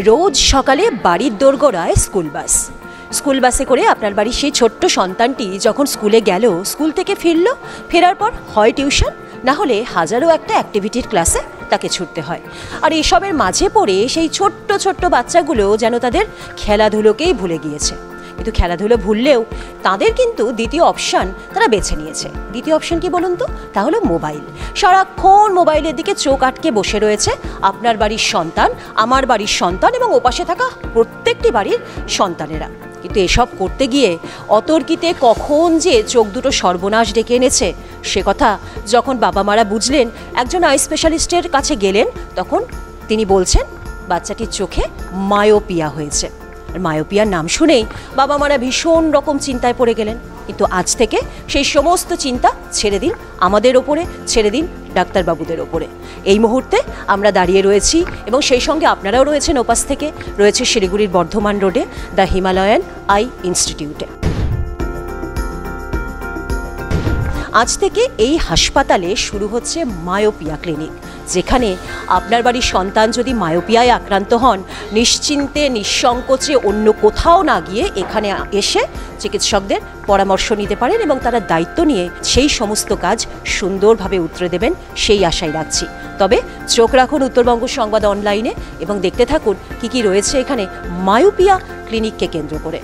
রোজ সকালে বাড়ির দোরগোড়ায় স্কুল বাসে করে আপনার বাড়ির সেই ছোট্ট সন্তানটি যখন স্কুলে গেল, স্কুল থেকে ফেরার পর হয় টিউশন, না হলে হাজারো একটা অ্যাক্টিভিটির ক্লাসে তাকে ছুটতে হয়। আর এসবের মাঝে পড়ে সেই ছোট্ট ছোট্ট বাচ্চাগুলো যেন তাদের খেলাধুলোকেই ভুলে গিয়েছে। কিন্তু খেলাধুলো ভুললেও তাদের কিন্তু দ্বিতীয় অপশান তারা বেছে নিয়েছে। দ্বিতীয় অপশান কি বলুন তো? তা হলো মোবাইল। সারাক্ষণ মোবাইলের দিকে চোখ আটকে বসে রয়েছে আপনার বাড়ির সন্তান, আমার বাড়ির সন্তান এবং ওপাশে থাকা প্রত্যেকটি বাড়ির সন্তানেরা। কিন্তু এসব করতে গিয়ে অতর্কিতে কখন যে চোখ দুটো সর্বনাশ ডেকে এনেছে সে কথা যখন বাবা মারা বুঝলেন, একজন আই স্পেশালিস্টের কাছে গেলেন, তখন তিনি বলছেন বাচ্চাটির চোখে মায়োপিয়া হয়েছে। আর মায়োপিয়ার নাম শুনেই বাবা মারা ভীষণ রকম চিন্তায় পড়ে গেলেন। কিন্তু আজ থেকে সেই সমস্ত চিন্তা ছেড়ে দিন আমাদের ওপরে, ছেড়ে দিন ডাক্তারবাবুদের ওপরে। এই মুহূর্তে আমরা দাঁড়িয়ে রয়েছি এবং সেই সঙ্গে আপনারাও রয়েছেন ওপাশ থেকে, রয়েছে শিলিগুড়ির বর্ধমান রোডে দ্য হিমালয়ান আই ইনস্টিটিউটে। আজ থেকে এই হাসপাতালে শুরু হচ্ছে মায়োপিয়া ক্লিনিক, যেখানে আপনার বাড়ির সন্তান যদি মায়োপিয়ায় আক্রান্ত হন, নিশ্চিন্তে নিঃসংকোচে অন্য কোথাও না গিয়ে এখানে এসে চিকিৎসকদের পরামর্শ নিতে পারেন এবং তারা দায়িত্ব নিয়ে সেই সমস্ত কাজ সুন্দরভাবে উতরে দেবেন, সেই আশাই রাখছি। তবে চোখ রাখুন উত্তরবঙ্গ সংবাদ অনলাইনে এবং দেখতে থাকুন কি কি রয়েছে এখানে মায়োপিয়া ক্লিনিককে কেন্দ্র করে।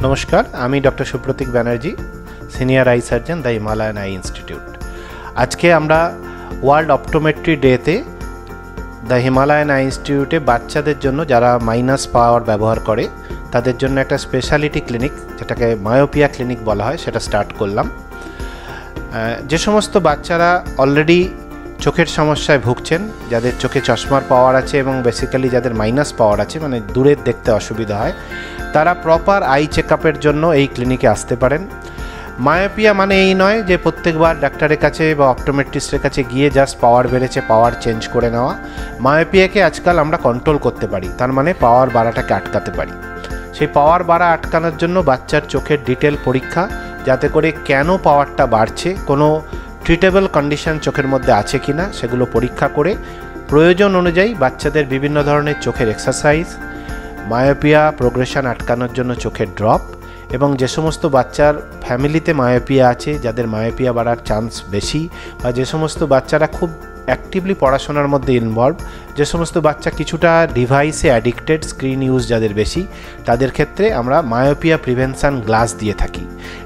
নমস্কার, আমি doctor Supratik Banerjee, senior I surgeon the Himalayan eye institute. আজকে আমরা ওয়ার্ল্ড অপটোমেট্রি ডেতে দ্য হিমালয়ান আই ইনস্টিটিউটে বাচ্চাদের জন্য যারা মাইনাস পাওয়ার ব্যবহার করে তাদের জন্য একটা স্পেশালিটি ক্লিনিক, যেটাকে মায়োপিয়া ক্লিনিক বলা হয়, সেটা স্টার্ট করলাম। যে সমস্ত বাচ্চারা অলরেডি চোখের সমস্যায় ভুগছেন, যাদের চোখে চশমার পাওয়ার আছে এবং বেসিক্যালি যাদের মাইনাস পাওয়ার আছে, মানে দূরের দেখতে অসুবিধা হয়, তারা প্রপার আই চেকআপের জন্য এই ক্লিনিকে আসতে পারেন। মায়োপিয়া মানে এই নয় যে প্রত্যেকবার ডাক্তারের কাছে বা অপটোমেট্রিস্টের কাছে গিয়ে জাস্ট পাওয়ার বেড়েছে পাওয়ার চেঞ্জ করে নেওয়া। মায়োপিয়াকে আজকাল আমরা কন্ট্রোল করতে পারি, তার মানে পাওয়ার বাড়াটাকে আটকাতে পারি। সেই পাওয়ার বাড়া আটকানোর জন্য বাচ্চার চোখের ডিটেল পরীক্ষা, যাতে করে কেন পাওয়ারটা বাড়ছে, কোনো ট্রিটেবল কন্ডিশন চোখের মধ্যে আছে কি না সেগুলো পরীক্ষা করে প্রয়োজন অনুযায়ী বাচ্চাদের বিভিন্ন ধরনের চোখের এক্সারসাইজ, মায়োপিয়া প্রোগ্রেশন আটকানোর জন্য চোখের ড্রপ, এবং যে সমস্ত বাচ্চার ফ্যামিলিতে মায়োপিয়া আছে, যাদের মায়োপিয়া বাড়ার চান্স বেশি, বা যে সমস্ত বাচ্চারা খুব অ্যাক্টিভলি পড়াশোনার মধ্যে ইনভলভ, যে সমস্ত বাচ্চা কিছুটা ডিভাইসে অ্যাডিক্টেড, স্ক্রিন ইউজ যাদের বেশি, তাদের ক্ষেত্রে আমরা মায়োপিয়া প্রিভেনশন গ্লাস দিয়ে থাকি।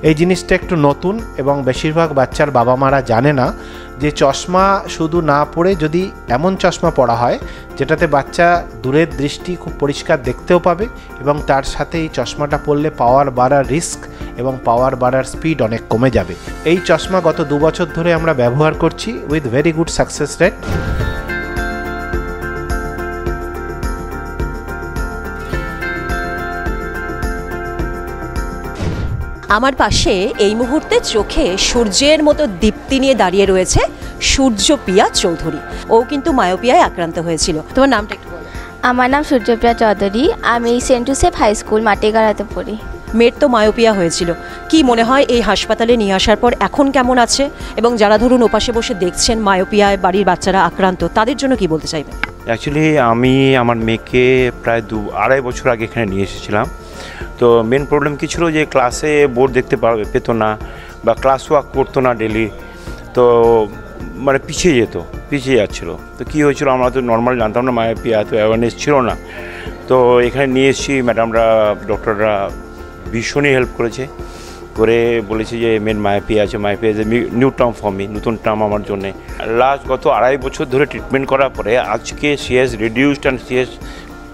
এই জিনিসটা একটু নতুন এবং বেশিরভাগ বাচ্চার বাবা মারা জানে না যে চশমা শুধু না পড়ে যদি এমন চশমা পরা হয় যেটাতে বাচ্চা দূরের দৃষ্টি খুব পরিষ্কার দেখতেও পাবে এবং তার সাথে এই চশমাটা পরলে পাওয়ার বাড়ার রিস্ক এবং পাওয়ার বাড়ার স্পিড অনেক কমে যাবে। এই চশমা গত 2 বছর ধরে আমরা ব্যবহার করছি with very good success rate. আমার পাশে এই মুহূর্তে চোখে সূর্যের মতো দীপ্তি নিয়ে দাঁড়িয়ে রয়েছে সূর্যপ্রিয়া চৌধুরী। ও কিন্তু মায়োপিয়ায় আক্রান্ত হয়েছিল। তোমার নামটা একটু বলো। আমার নাম সূর্যপ্রিয়া চৌধুরী, আমি সেন্ট জোসেফ হাই স্কুল মাটিগাড়াতে পড়ি। মেয়ের তো মায়োপিয়া হয়েছিল, কি মনে হয় এই হাসপাতালে নিয়ে আসার পর এখন কেমন আছে? এবং যারা ধরুন ওপাশে বসে দেখছেন মায়োপিয়ায় বাড়ির বাচ্চারা আক্রান্ত, তাদের জন্য কি বলতে চাইবেন? অ্যাকচুয়ালি আমি আমার মেয়েকে প্রায় 2-2.5 বছর আগে এখানে নিয়ে এসেছিলাম। তো মেন প্রবলেম কী ছিল যে ক্লাসে বোর্ড দেখতে পেতো না বা ক্লাস ওয়ার্ক করতো না ডেলি, তো মানে পিছিয়ে যাচ্ছিলো। তো কী হয়েছিল আমরা তো নর্মাল জানতাম না, মায়োপিয়া তো অ্যাওয়ারনেস ছিল না। তো এখানে নিয়ে এসেছি, ম্যাডামরা ডক্টররা ভীষণই হেল্প করে বলেছে যে মেন মায়োপিয়া আছে। Myopia is a new term for me, নতুন টার্ম আমার জন্যে। লাস্ট গত 2.5 বছর ধরে ট্রিটমেন্ট করার পরে আজকে she has reduced and she has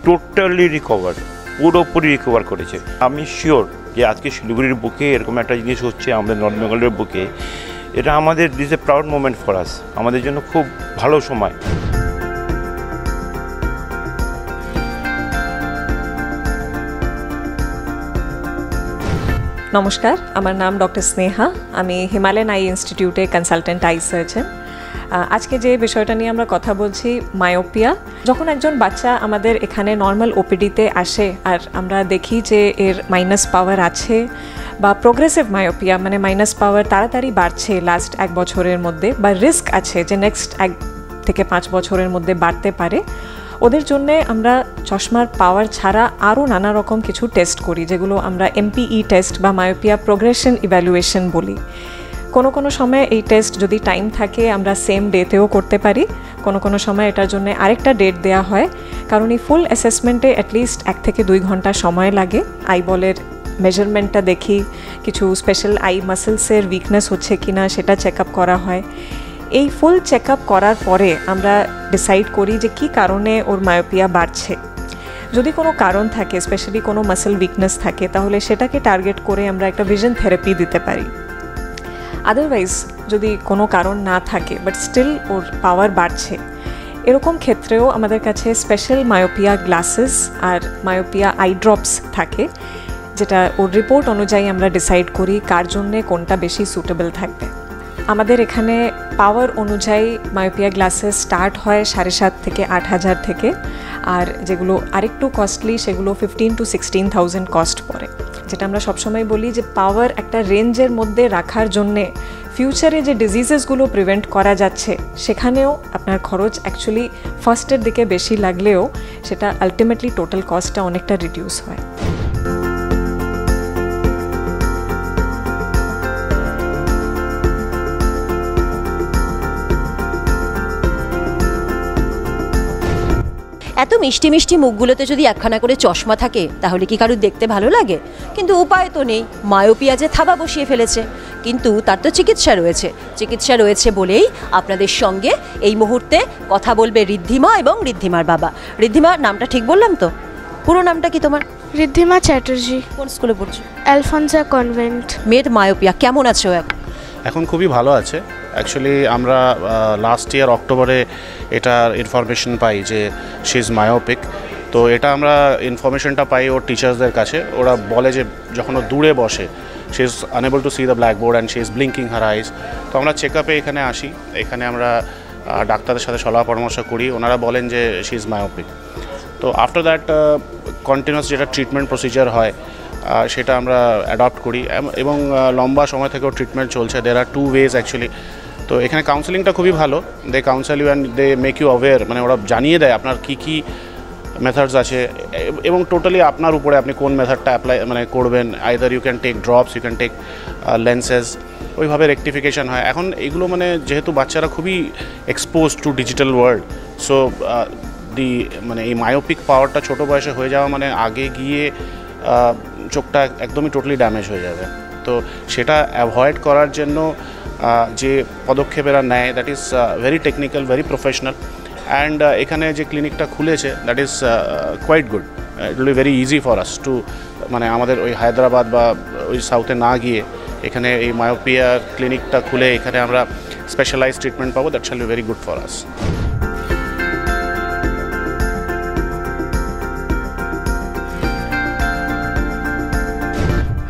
totally recovered, পুরোপুরি রিকভার করেছে। আমি শিওর যে আজকে শিলিগুড়ির বুকে এরকম একটা জিনিস হচ্ছে আমাদের নর্থ বেঙ্গলের বুকে, এটা আমাদের is a proud moment for us, আমাদের জন্য খুব ভালো সময়। নমস্কার, আমার নাম ডক্টর স্নেহা। আমি হিমালয়ান আই ইনস্টিটিউটে কনসালটেন্ট আই সার্জন। আজকে যে বিষয়টা নিয়ে আমরা কথা বলছি, মায়োপিয়া। যখন একজন বাচ্চা আমাদের এখানে নর্মাল ওপিডিতে আসে আর আমরা দেখি যে এর মাইনাস পাওয়ার আছে বা প্রোগ্রেসিভ মায়োপিয়া, মানে মাইনাস পাওয়ার তাড়াতাড়ি বাড়ছে লাস্ট 1 বছরের মধ্যে, বা রিস্ক আছে যে নেক্সট 1 থেকে 5 বছরের মধ্যে বাড়তে পারে, ওদের জন্যে আমরা চশমার পাওয়ার ছাড়া আরও নানা রকম কিছু টেস্ট করি, যেগুলো আমরা MPE টেস্ট বা মায়োপিয়া প্রোগ্রেশন ইভ্যালুয়েশন বলি। কোনো সময় এই টেস্ট যদি টাইম থাকে আমরা সেম ডেতেও করতে পারি, কোনো সময় এটার জন্য আরেকটা ডেট দেওয়া হয়, কারণ এই ফুল অ্যাসেসমেন্টে অ্যাটলিস্ট 1 থেকে 2 ঘন্টা সময় লাগে। আইবলের মেজারমেন্টটা দেখি, কিছু স্পেশাল আই মাসেলসের উইকনেস হচ্ছে কিনা সেটা চেক আপ করা হয়। এই ফুল চেক আপ করার পরে আমরা ডিসাইড করি যে কী কারণে ওর মায়োপিয়া বাড়ছে। যদি কোনো কারণ থাকে, স্পেশালি কোনো মাসেল উইকনেস থাকে, তাহলে সেটাকে টার্গেট করে আমরা একটা ভিশন থেরাপি দিতে পারি। আদারওয়াইজ যদি কোনো কারণ না থাকে বাট স্টিল ওর পাওয়ার বাড়ছে, এরকম ক্ষেত্রেও আমাদের কাছে স্পেশাল মায়োপিয়া গ্লাসেস আর মায়োপিয়া আই ড্রপস থাকে, যেটা ওর রিপোর্ট অনুযায়ী আমরা ডিসাইড করি কার জন্যে কোনটা বেশি সুটেবল থাকবে। আমাদের এখানে পাওয়ার অনুযায়ী মায়োপিয়া গ্লাসেস স্টার্ট হয় 7,500 থেকে 8,000 থেকে, আর যেগুলো আরেকটু কস্টলি সেগুলো 15,000 to 16,000 কস্ট পড়ে। যেটা আমরা সবসময় বলি যে পাওয়ার একটা রেঞ্জের মধ্যে রাখার জন্যে ফিউচারে যে ডিজিজেসগুলো প্রিভেন্ট করা যাচ্ছে সেখানেও আপনার খরচ অ্যাকচুয়ালি ফার্স্টের দিকে বেশি লাগলেও সেটা আলটিমেটলি টোটাল কস্টটা অনেকটা রিডিউস হয়। এত মিষ্টি মিষ্টি মুখগুলোতে যদি একখানা করে চশমা থাকে তাহলে কি কারুর দেখতে ভালো লাগে? কিন্তু উপায় তো নেই, মায়োপিয়া যে থাবা বসিয়ে ফেলেছে। কিন্তু তার তো চিকিৎসা রয়েছে বলেই আপনাদের সঙ্গে এই মুহূর্তে কথা বলবে ঋদ্ধিমা এবং ঋদ্ধিমার বাবা। ঋদ্ধিমা, নামটা ঠিক বললাম তো? পুরো নামটা কি তোমার? ঋদ্ধিমা চ্যাটার্জি। কোন স্কুলে পড়ছো? অ্যালফনসা কনভেন্ট। মেয়ের মায়োপিয়া কেমন আছো এখন? এখন খুবই ভালো আছে। অ্যাকচুয়ালি আমরা লাস্ট ইয়ার অক্টোবরে এটার ইনফরমেশন পাই যে শি ইজ মায়োপিক। তো এটা আমরা ইনফরমেশনটা পাই ওর টিচার্সদের কাছে। ওরা বলে যে যখন ও দূরে বসে she is unable to see the blackboard and she is blinking her eyes. তো আমরা চেক আপে এখানে আসি, এখানে আমরা ডাক্তারদের সাথে সলাহ পরামর্শ করি, ওনারা বলেন যে শি ইজ মায়োপিক। তো আফটার দ্যাট কন্টিনিউয়াস যেটা ট্রিটমেন্ট প্রসিজার হয় সেটা আমরা অ্যাডপ্ট করি এবং লম্বা সময় থেকেও ট্রিটমেন্ট চলছে। There are 2 ways actually. তো এখানে কাউন্সেলিংটা খুবই ভালো। They counsel you and they make you aware, মানে ওরা জানিয়ে দেয় আপনার কী মেথডস আছে এবং টোটালি আপনার উপরে আপনি কোন মেথডটা অ্যাপ্লাই করবেন। Either you can take drops, you can take lenses, ওইভাবে রেকটিফিকেশান হয়। এখন এগুলো যেহেতু বাচ্চারা খুবই expose to digital world, so এই মায়োপিক পাওয়ারটা ছোটো বয়সে হয়ে যাওয়া আগে গিয়ে চোখটা একদমই টোটালি ড্যামেজ হয়ে যাবে। তো সেটা অ্যাভয়েড করার জন্য যে পদক্ষেপেরা নেয় that is very technical, very professional. And এখানে যে ক্লিনিকটা খুলেছে that is quite good. It will be very easy for us to আমাদের ওই হায়দ্রাবাদ বা ওই সাউথে না গিয়ে এখানে এই মায়োপিয়ার ক্লিনিকটা খুলে এখানে আমরা স্পেশালাইজ ট্রিটমেন্ট পাবো। That shall be very good for us.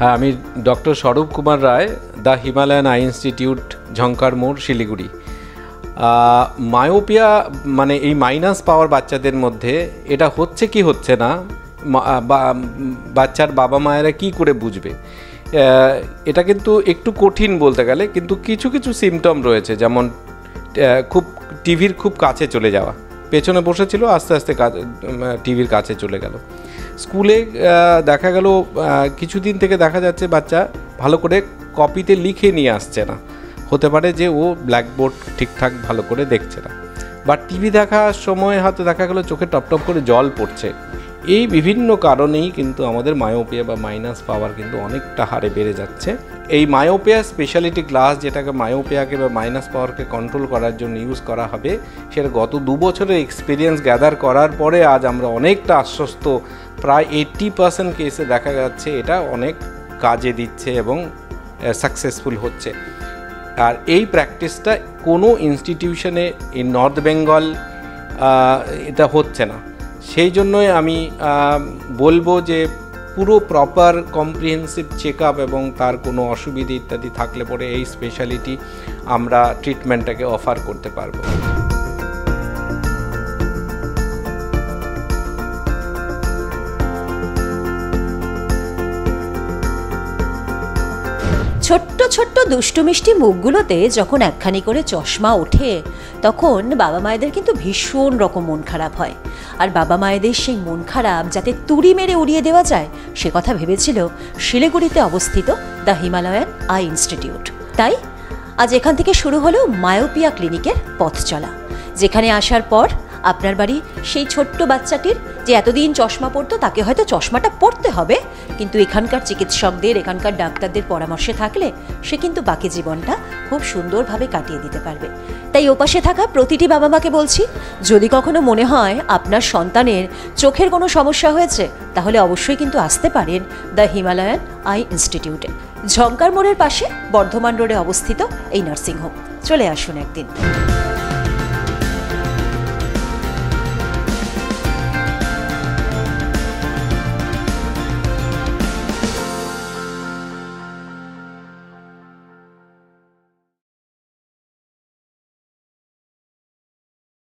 হ্যাঁ, আমি ডক্টর স্বরূপ কুমার রায়, দ্য হিমালয়ান আই ইনস্টিটিউট, ঝঙ্কার মোড়, শিলিগুড়ি। মায়োপিয়া এই মাইনাস পাওয়ার বাচ্চাদের মধ্যে এটা হচ্ছে কি হচ্ছে না, বাচ্চার বাবা মায়েরা কি করে বুঝবে? এটা কিন্তু একটু কঠিন বলতে গেলে, কিন্তু কিছু কিছু সিমটম রয়েছে, যেমন টিভির খুব কাছে চলে যাওয়া, পেছনে বসেছিল আস্তে আস্তে টিভির কাছে চলে গেল। স্কুলে দেখা গেল কিছুদিন থেকে দেখা যাচ্ছে বাচ্চা ভালো করে কপিতে লিখে নিয়ে আসছে না, হতে পারে যে ও ব্ল্যাকবোর্ড ঠিকঠাক ভালো করে দেখছে না, বা টিভি দেখার সময় হয়তো দেখা গেল চোখে টপটপ করে জল পড়ছে। এই বিভিন্ন কারণেই কিন্তু আমাদের মায়োপিয়া বা মাইনাস পাওয়ার কিন্তু অনেকটা হারে বেড়ে যাচ্ছে। এই মায়োপিয়া স্পেশালিটি গ্লাস, যেটাকে মায়োপিয়াকে বা মাইনাস পাওয়ারকে কন্ট্রোল করার জন্য ইউজ করা হবে, সেটা গত 2 বছরের এক্সপিরিয়েন্স গ্যাদার করার পরে আজ আমরা অনেকটা আশ্বস্ত। প্রায় 80% কেসে দেখা যাচ্ছে এটা অনেক কাজে দিচ্ছে এবং সাকসেসফুল হচ্ছে। আর এই প্র্যাকটিসটা কোনো ইনস্টিটিউশনে ইন নর্থ বেঙ্গল এটা হচ্ছে না। সেই জন্যই আমি বলবো যে পুরো প্রপার কম্প্রিহেন্সিভ চেক আপ এবং তার কোনো অসুবিধা ইত্যাদি থাকলে পরে এই স্পেশালিটি আমরা ট্রিটমেন্টটাকে অফার করতে পারবো। ছোট্ট ছোট্ট দুষ্টু মিষ্টি মুখগুলোতে যখন একখানি করে চশমা ওঠে তখন বাবা মায়েদের কিন্তু ভীষণ রকম মন খারাপ হয়। আর বাবা মায়েদের সেই মন খারাপ যাতে তুড়ি মেরে উড়িয়ে দেওয়া যায় সে কথা ভেবেছিল শিলিগুড়িতে অবস্থিত দ্য হিমালয়ান আই ইনস্টিটিউট। তাই আজ এখান থেকে শুরু হলো মায়োপিয়া ক্লিনিকের পথ চলা, যেখানে আসার পর আপনার বাড়ি সেই ছোট্ট বাচ্চাটির যে এতদিন চশমা পরতো তাকে হয়তো চশমাটা পরতে হবে, কিন্তু এখানকার চিকিৎসকদের এখানকার ডাক্তারদের পরামর্শে থাকলে সে কিন্তু বাকি জীবনটা খুব সুন্দরভাবে কাটিয়ে দিতে পারবে। তাই ওপাশে থাকা প্রতিটি বাবা মাকে বলছি, যদি কখনো মনে হয় আপনার সন্তানের চোখের কোনো সমস্যা হয়েছে তাহলে অবশ্যই কিন্তু আসতে পারেন দ্য হিমালয়ান আই ইনস্টিটিউটে। ঝঙ্কার মোড়ের পাশে বর্ধমান রোডে অবস্থিত এই নার্সিংহোম। চলে আসুন একদিন।